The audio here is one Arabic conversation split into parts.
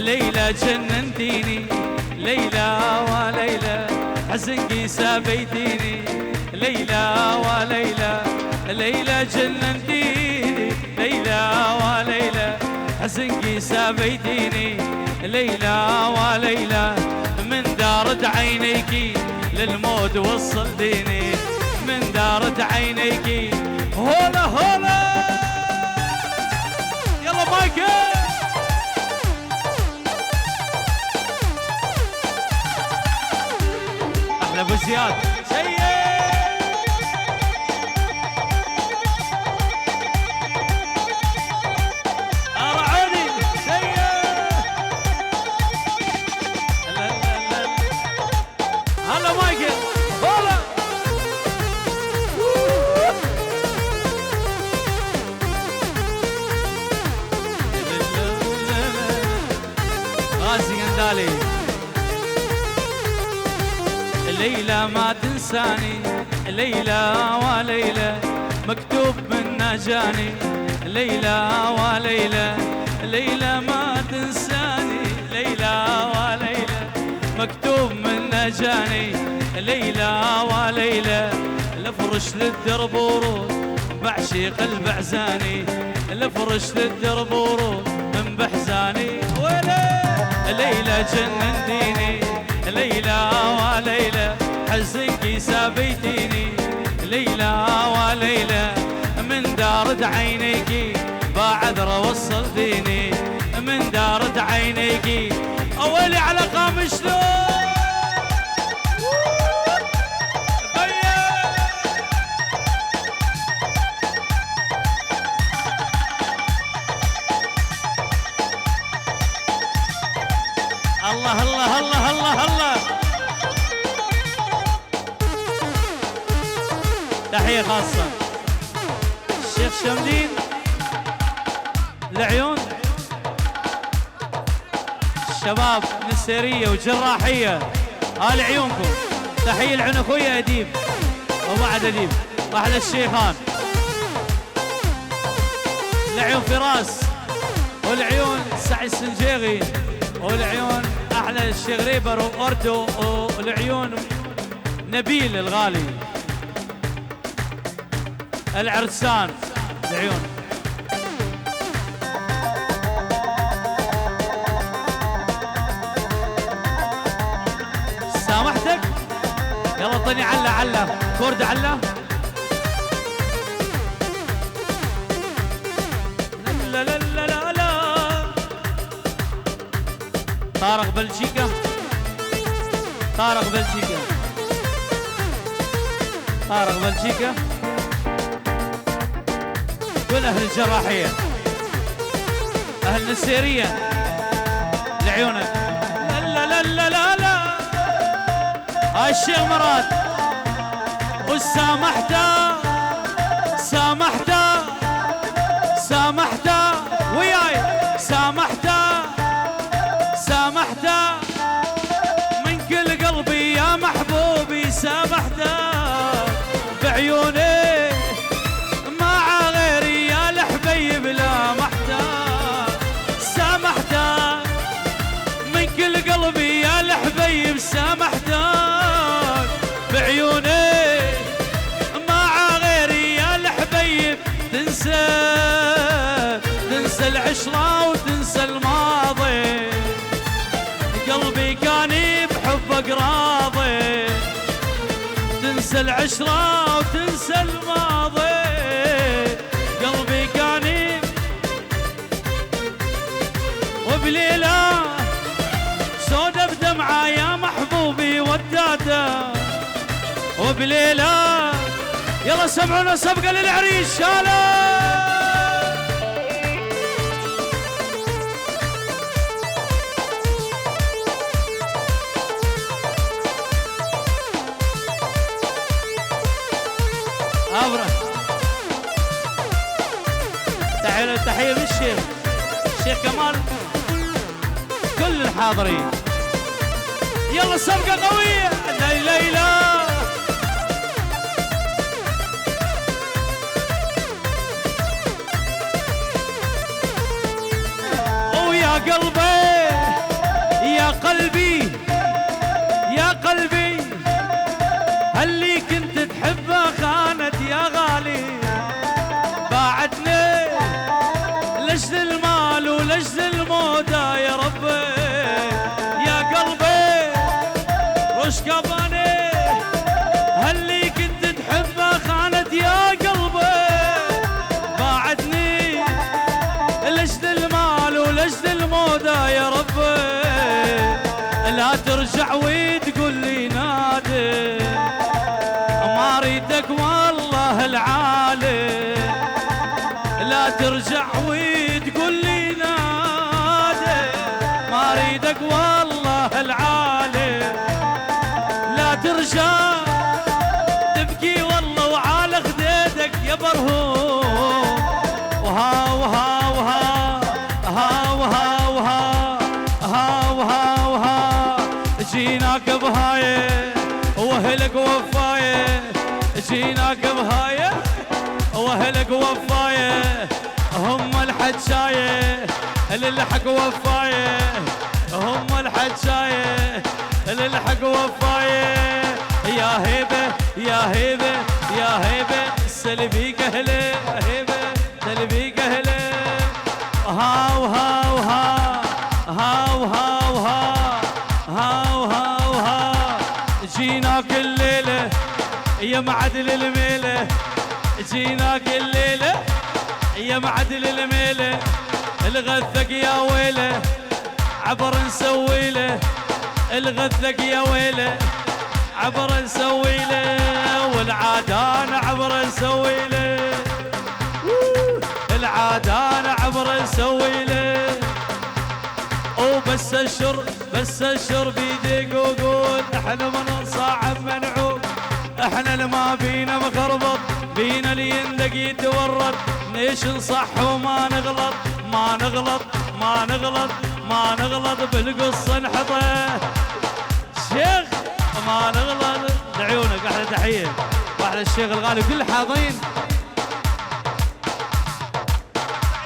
ليلى جننتيني ليلى وليلى حزنكي سابيتيني ليلى وليلى ليلى جننتيني ليلى وليلى حزنكي سابيتيني ليلى وليلى من دارت عينيكي للموت وصلتيني من دارت عينيكي هولا هولا يلا مايكل احلى ابو زياد سيد ارعوني سيد لا لا لا هلا مايكل هلا غازي قندالي ليلى ما تنساني ليلى وليلى مكتوب من نجاني ليلى وليلى ليلى ما تنساني ليلى وليلى مكتوب من نجاني ليلى وليلى لفرش للدرب ورود بعشق البعزاني لفرش للدرب ورود من بحزاني ويلي ليلى جننتيني ليلى وليلى حزنكي سابيتيني ليلى وليلى من دارت عينيكي بعذرة وصلتيني من دارت عينيكي أولي على قام شلون الله الله الله الله الله تحية خاصة الشيخ شمدين العيون الشباب نسيرية وجراحية هال عيونكم تحية العين اخويا اديب وبعد اديب احلى الشيخان العيون فراس والعيون سعي السنجيغي والعيون احلى الشيخ ريبر واردو والعيون نبيل الغالي العرسان العيون سامحتك يلا طني علا علا كورد علا لا لا لا لا لا طارق بلجيكا طارق بلجيكا طارق بلجيكا كل اهل الجراحيه اهل النسيريه لعيونك لا لا لا لا لا هاي الشيخ مراد وسامحته سامحته سامحته وياي سامحته سامحته من كل قلبي يا محبوبي سامحته بعيوني مع غيري يا الحبيب لا محتاج سامحته من كل قلبي يا الحبيب سامحته بعيوني مع غيري يا الحبيب تنسى العشرة وتنسى الماضي قلبي كان بحبك راضي تنسى العشرة وتنسى الماضي قلبي كان وبليلة سودة بدمعة يا محبوبي وداته وبليلة يلا سمعونا سبقة للعريس شاله تحية من الشيخ كمال كل الحاضرين يلا سبقة قوية ليلى ويا قلبي يا قلبي يا قلبي هاللي كنت تحبه خانت يا غالي، باعتني لجل المال ولجل المودة يا ربي، يا قلبي رش كباني هاللي كنت تحبه خانت يا قلبي، باعتني لجل المال ولجل المودة يا ربي، لا ترجع وتقول لي نادي ما اريدك والله العالي، لا ترجع وتقول لي نادي ما اريدك والله العالي، لا ترجع تبكي والله وعلى خديدك يا برهوم، وها وها وها ها وها وها ها وها وها جيناك بهايه واهلك وفايه، جيناك بهايه واهلك وفايه، هم الحجايه للحق وفايه، هم الحجايه للحق وفايه، يا هيبه يا هيبه يا هيبه سلبيك اهله هيبه سلبيك اهله، ها وها وها ها وها وها ها وها وها جيناك الليله يا معدل الميله، جيناك الليله يا معدل الميله، الغثك يا ويله عبر نسوي له، الغثك يا ويله عبر نسوي له، والعادان عبر نسوي له، العادان عبر نسوي له، وبس الشر بس الشر بيديك وقول احنا من صاحب منعوب، احنا اللي ما بينا مخربط، بينا اللي يندق يتورط، ليش نصح وما نغلط ما نغلط ما نغلط ما نغلط بالقصه نحطه شيخ ما نغلط، لعيونك احلى تحيه واحلى الشيخ الغالي كل الحاضرين،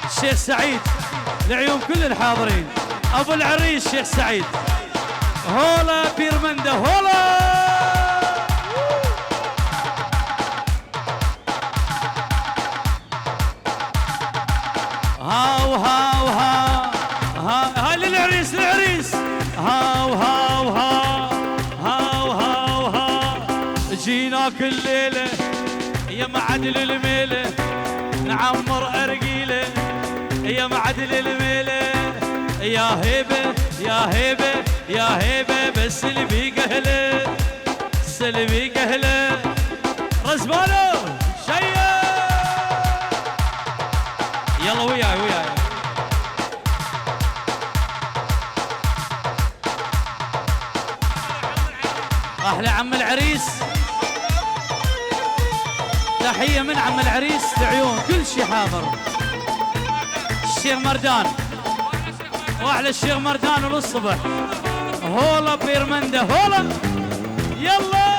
الشيخ سعيد لعيون كل الحاضرين، ابو العريس شيخ سعيد، هولا بيرمنده هولا، هاو هاو ها ها للعريس للعريس، هاو هاو ها هاو هاو ها جيناك الليله يا معدل الميله نعمر ارقيله، يا معدل الميله يا هيبه يا هيبه يا هيبه بس اللي بيك اهله اللي بيك اهله رزبانو شيء يلا وياي وياي، احلى عم العريس تحيه من عم العريس لعيون كل شي حاضر، الشيخ مردان واحلى الشيخ مردان وللصبح، هولا بيرمنده هولا يلا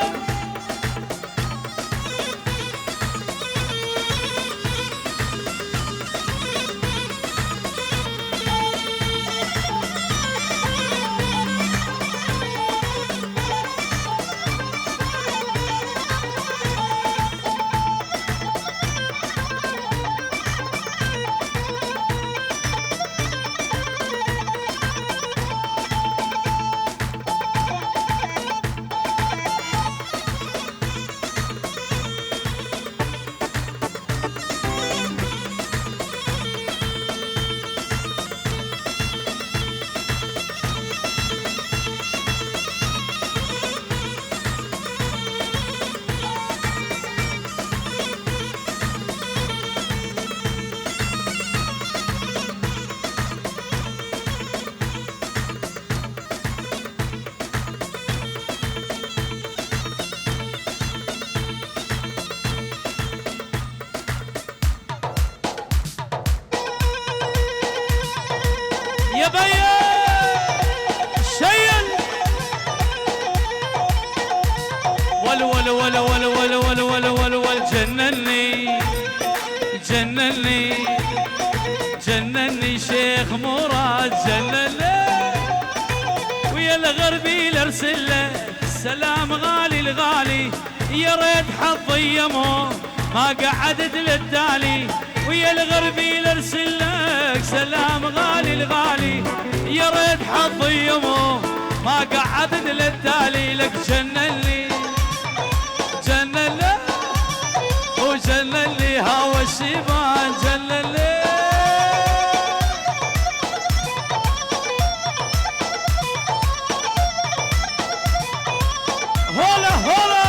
يا بيا شيل ول ول ول ول ول ول ول ول ول جنني جنني جنني شيخ مراد جنني الغربي لارسل له السلام غالي الغالي، يا ريت حظي يمه ما قعدت للتالي. ويا الغربي لارسل لك سلام غالي الغالي، يا ريت حظي يمه ما قعدت للتالي. لك جنن لي وجنن لي هوا الشيبان جنن لي. هولا هولا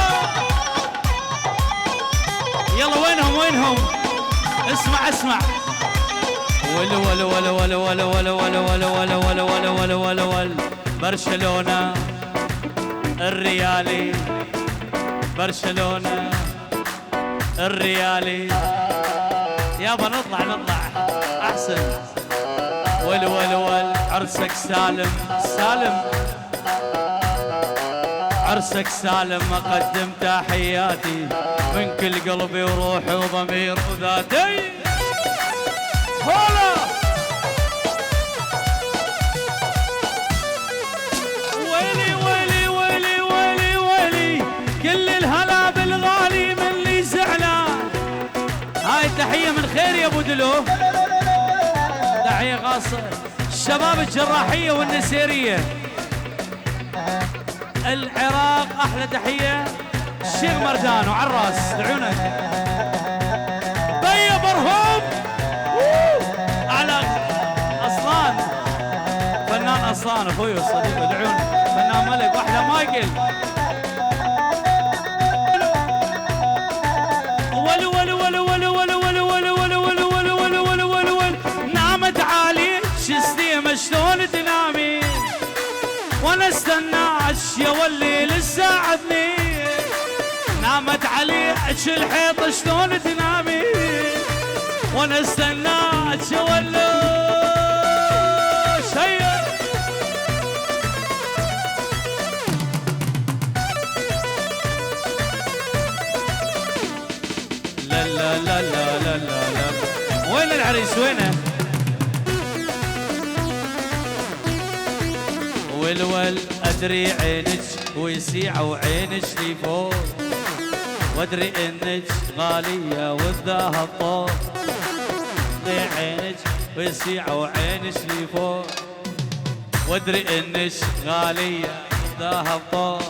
يلا وينهم اسمع ول ول ول ول ول ول ول ول ول ول ول ول ول ول برشلونة الريالي، برشلونة الريالي. يابا نطلع احسن. ول ول ول عرسك سالم عرسك سالم، اقدم تحياتي من كل قلبي وروحي وضمير وذاتي. هلا ويلي ويلي ويلي ويلي ويلي كل الهلا بالغالي من اللي زعلان. هاي تحية من خير يا ابو دلو، تحية خاصة الشباب الجراحية والنسيرية العراق. احلى تحية الشيخ مردان وعراس دعونا بيا برهوم على اصلان، فنان اصلان اخوي الصديق دعونا، فنان ملك واحلى مايكل. ول ول ول ول ول ول ول ول ول ول ول ول ول ول نامت عالي شستيمة شلون تنامي وانا استناك يا والليل الساعة 2. نامت عليك الحيط شلون تنامي وانا استناك يا والليل شيء. لا لا لا لا لا لا وين العريس وينه؟ ولول ادري عينك ويسيع وعينك لي فوق، وادري انك غاليه والذهب طوق. ادري عينك ويسيع وعينك لي فوق، وادري انك غاليه ذهب طوق.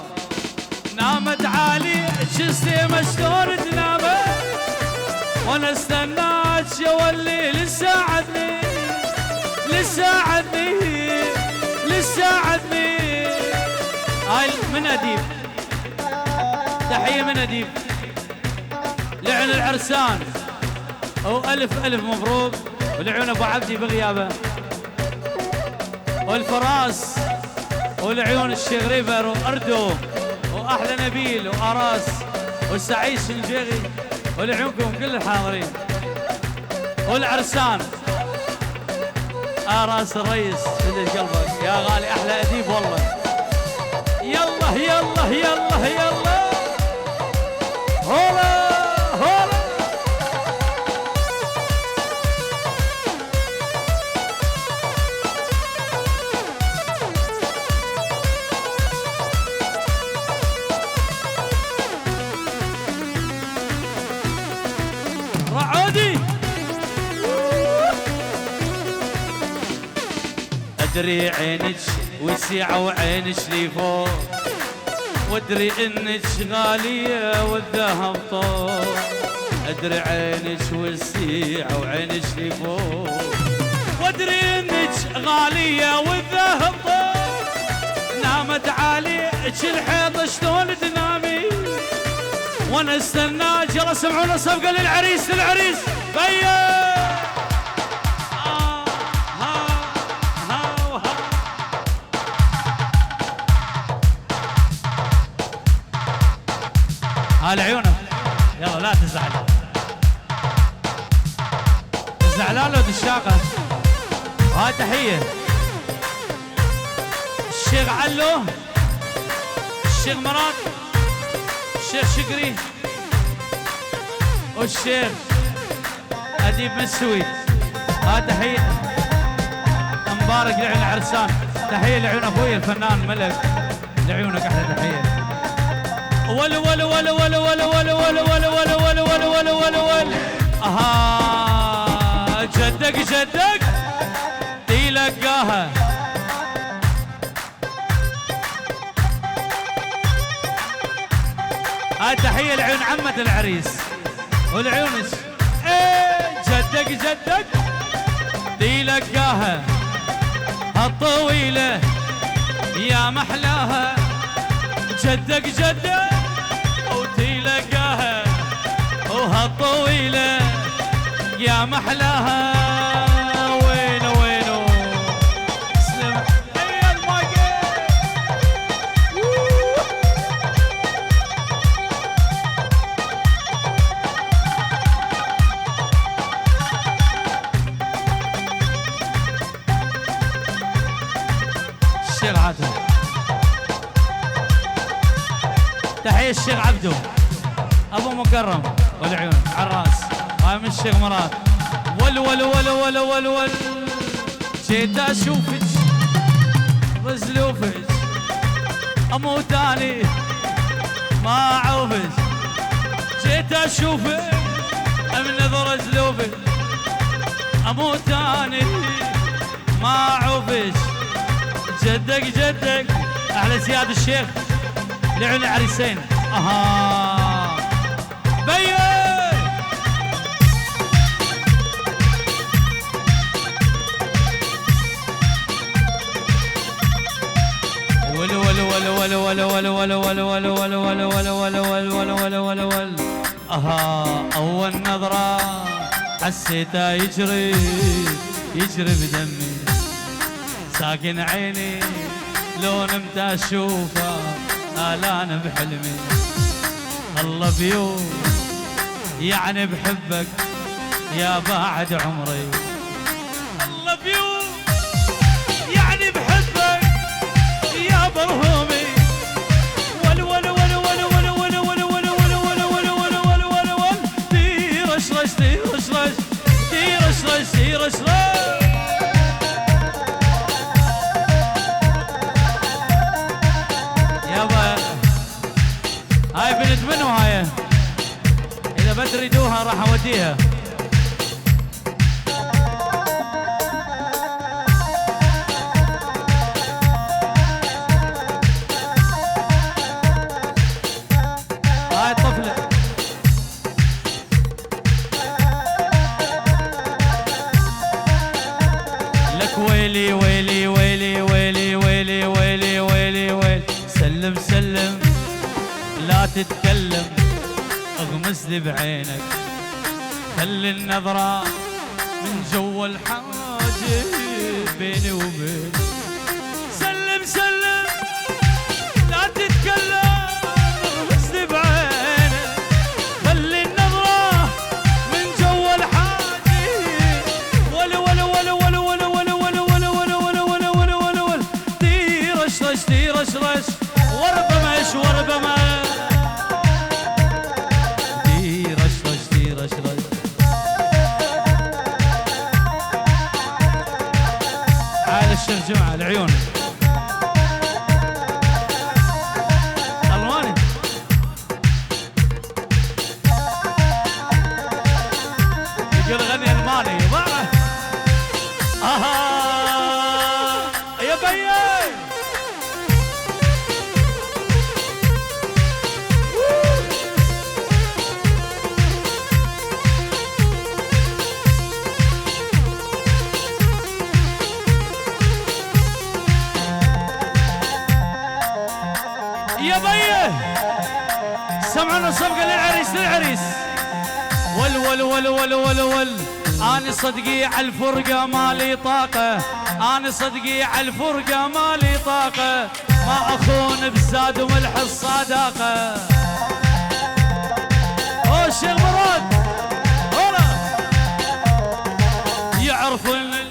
نامت عالي جسمي شلون تنامي وانا استناك يا والليل الساعه 2 للساعه 2 للساعة 2. هاي من أديب، تحية من أديب لعن العرسان وألف ألف مبروك، ولعن أبو عبدي بغيابه، والفراس ولعيون الشيخ ريفر وأردو وأحلى نبيل وأراس والسعيد شنجيغي، ولعيونكم كل الحاضرين والعرسان. راس الريس سدد قلبك يا غالي احلى اديب والله. يلا يلا يلا يلا هولا هولا رعودي. ادري عينك وسيعة وعينك لي فوق، وادري انك غالية والذهب طوق. ادري عينك وسيعة وعينك لي فوق، وادري انك غالية والذهب طوق. نامت عليك الحيط شلون تنامي وانا استناك. يلا سمعونا صفقة للعريس بيا. على عيونك يلا لا تزعل، زعلان لو دشاقه. هاي تحية الشيخ علو، الشيخ مراد، الشيخ شقري والشيخ أديب من السويد. هاي تحية مبارك لعيون العرسان. تحيه لعيون اخوي الفنان ملك، لعيونك احلى تحيه. ول ول ول ول ول ول ول ول ول ول ول ول ول ول اها جدك جدك تلقاها. هاي تحيه لعيون عمة العريس والعيونش. ايه جدك جدك تلقاها الطويلة يا محلاها. جدك جدك وتلقاها وهالطويلة يا محلاها. وينو وينو اسلم هي المايكل. الشيخ عبدو، تحية الشيخ عبدو ابو مكرم والعيون عالراس. هاي من الشيخ مراد. ول ول ول ول ول ول جيت اشوفك رزلوفك اموت اني ما اعوفك. جيت اشوفك من نظر رزلوفك اموت اني ما اعوفك. جدك جدك احلى زياد الشيخ لعيون العريسين. اها بيه ول ول ول ول ول ول ول ول ول ول ول ول ول ول ول ول ول اها اول نظرة حسيته يجري يجري بدمي. ساكن عيني لو نمت اشوفه الان بحلمي. الله بيوم يعني بحبك يا بعد عمري. الله بيوم يعني بحبك يا برهومي. ول ول ول ول ول ول ول ول ول ول ول ول ول ول تيرشرش تيرشرش تيرشرش تيرشرش. يابا هاي بنت منو هاي؟ اذا بتريدوها راح اوديها. هاي طفلة لك ويلي ويلي ويلي ويلي ويلي ويلي ويلي ويلي. سلم سلم لا تتكلم اغمس لي بعينك. خلي النظرة من جوا الحاجب بيني وبينك. سلم سلم لا تتكلم اغمس لي بعينك. خلي النظرة من جوا الحاجب. ول ول ول ول ول ول ول ول ول ول ول ول ول ول تيرشرش تيرشرش وربمش وربمش تيرشرش تيرشرش. عال الشيخ جمعة العيون الماني. يقول غني الماني بعرف. اها يا بيه يا بيه سمعنا صفقة للعريس للعريس. ول ول ول ول ول ول أنا صدقي على الفرقة مالي طاقة. أنا صدقي على الفرقة مالي طاقة. ما أخون بزاد وملح الصداقة. أوه الشيخ مراد هلا يعرفون اللي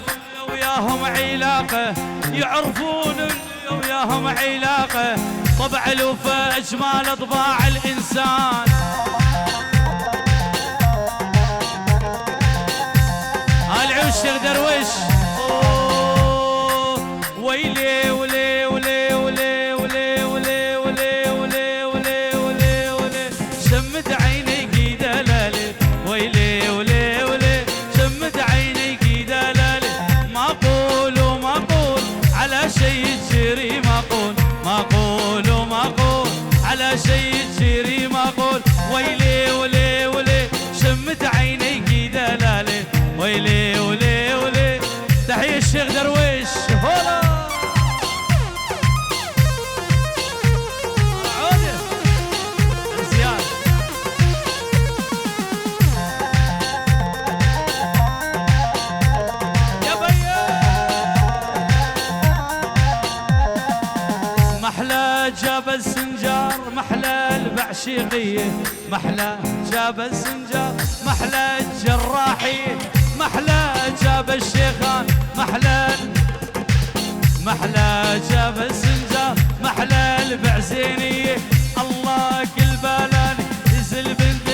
وياهم علاقة. يعرفون اللي وياهم علاقة. طبع الوفا اجمال طباع الانسان. العيون الشيخ درويش. ويلي ولي ولي. تحية الشيخ درويش هولا. عودة زياد. يا بيا محلى جبل سنجار، محلى البعشيقية، محلى جبل سنجار، محلى الجراحية، محلى جبل الشيخان، محلى جبل سنجار، محلى البعزينية. الله كل بالاني يزل بنت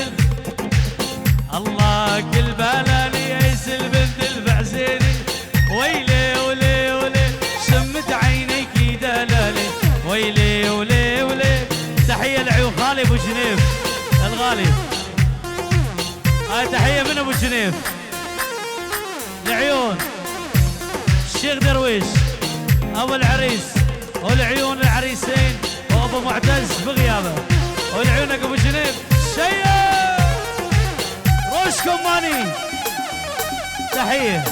الله كل بالاني يزل بنت البعزيني. ويلي ولي ولي شمت عينيك دلالي. ويلي ولي ولي. تحية لعيون خالي ابو جنيف الغالي. هاي تحية من ابو جنيف لعيون الشيخ درويش ابو العريس والعيون العريسين وابو معتز بغيابه والعيونك ابو جنيف. شيا روشكم ماني. تحية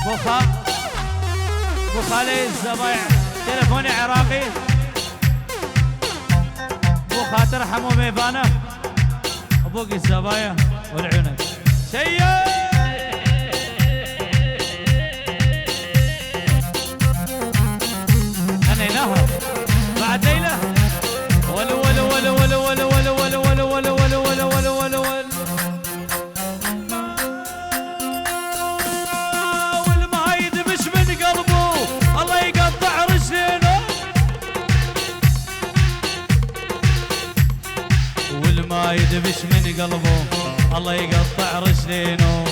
ابو خالد الزبايع تلفوني عراقي. ابو خاطر حمو ميبانه ابوك الزبايا والعيونك. شيا غنيناها بعد ليله. ول ول ول ول ول ول ول ول ول ول ول ول ول ول. والما يدبش من قلبه الله يقطع رجلينه. والما يدبش من قلبه الله يقطع رجلينه.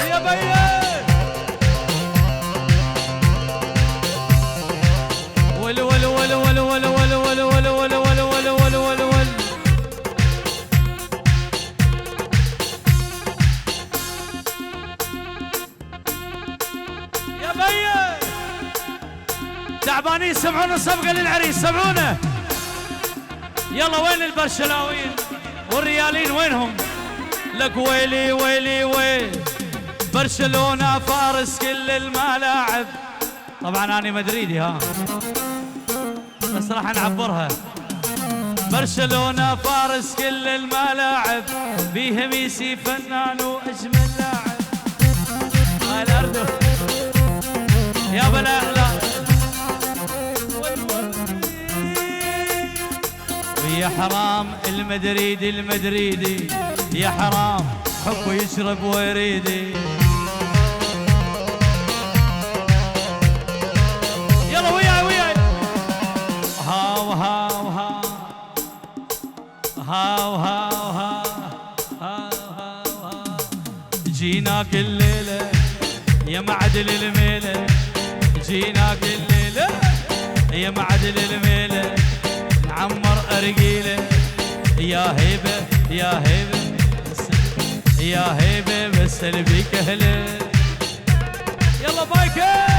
يا بيا ول ول ول ول ول ول ول ول ول ول ول ول ول ول. يا بيا تعبانين سمعونا صفقة للعريس سمعونا. يلا وين البرشلاويين والريالين وينهم؟ لك ويلي ويلي ويل برشلونة فارس كل الملاعب. طبعا انا مدريدي ها بس راح نعبرها. برشلونة فارس كل الملاعب بيها ميسي فنان واجمل لاعب. هاي الاردن يا بلا اخلاق. ويا حرام المدريدي يا حرام حبه يشرب ويريدي. يلا وياي هاو هاو هاو هاو هاو هاو. جيناك الليلة يا معدل الميلة. جيناك الليلة يا معدل الميلة. نعمر أرجيلة يا هيبة يا هيبة يا هيبة بس اللي بيك أهله. يلا بايكر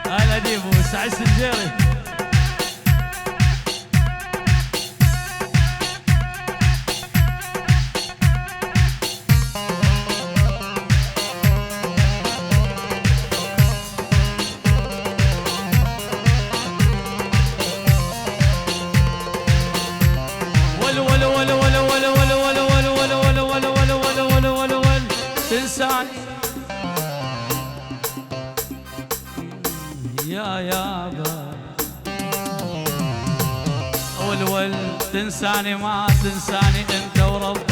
هلا ديبو سعيد السنجيري. يا يابا ولول تنساني ما تنساني انت وربك.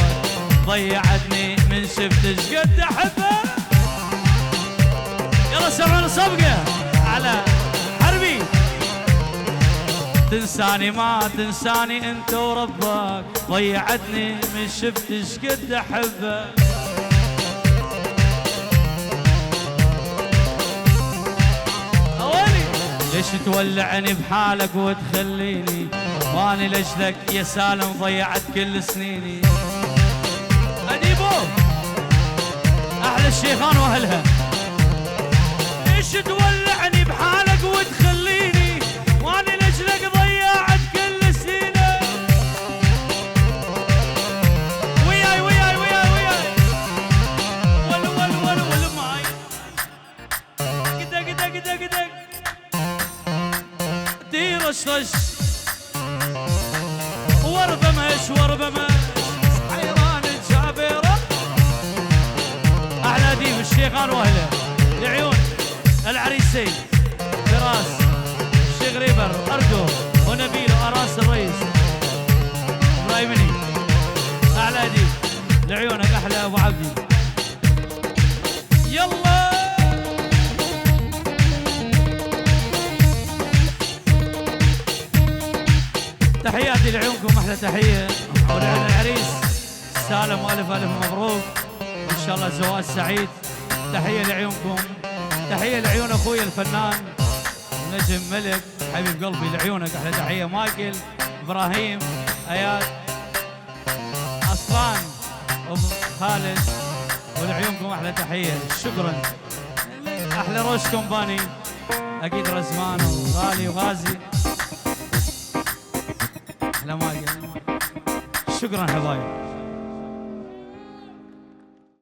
ضيعتني من شفتش قد احبك. يلا سمعونا صفقه على حربي. تنساني ما تنساني انت وربك. ضيعتني من شفتش قد احبك. ليش تولعني بحالك وتخليني واني لجلك يا سالم ضيعت كل سنيني. اديبو احلى الشيخان واهلها. ليش تولع تضيعني بحالك وتخليني واني لاجلك ضيعت كل سنة. وياي وياي وياي وياي ول ول ول ول معي قدق قدق قدق قدق دير رش وربمش وربمش حيران الجابرة. أحلى ديب الشيخان وأهله لعيون العريسين فراس الشيخ ريبر أرجو ونبيل وأراس الرئيس إبراهيمني. أحلى ديب لعيونك أحلى أبو عبدي. يلا تحياتي لعيونكم احلى تحيه ولعيون العريس سالم والف الف مبروك ان شاء الله زواج سعيد. تحيه لعيونكم تحيه لعيون اخوي الفنان نجم ملك حبيب قلبي لعيونك احلى تحيه. مايكل ابراهيم اياد اصلان ابو خالد ولعيونكم احلى تحيه. شكرا احلى روش كومباني اكيد رزمان وغالي وغازي. لا ما شكرا حبايب.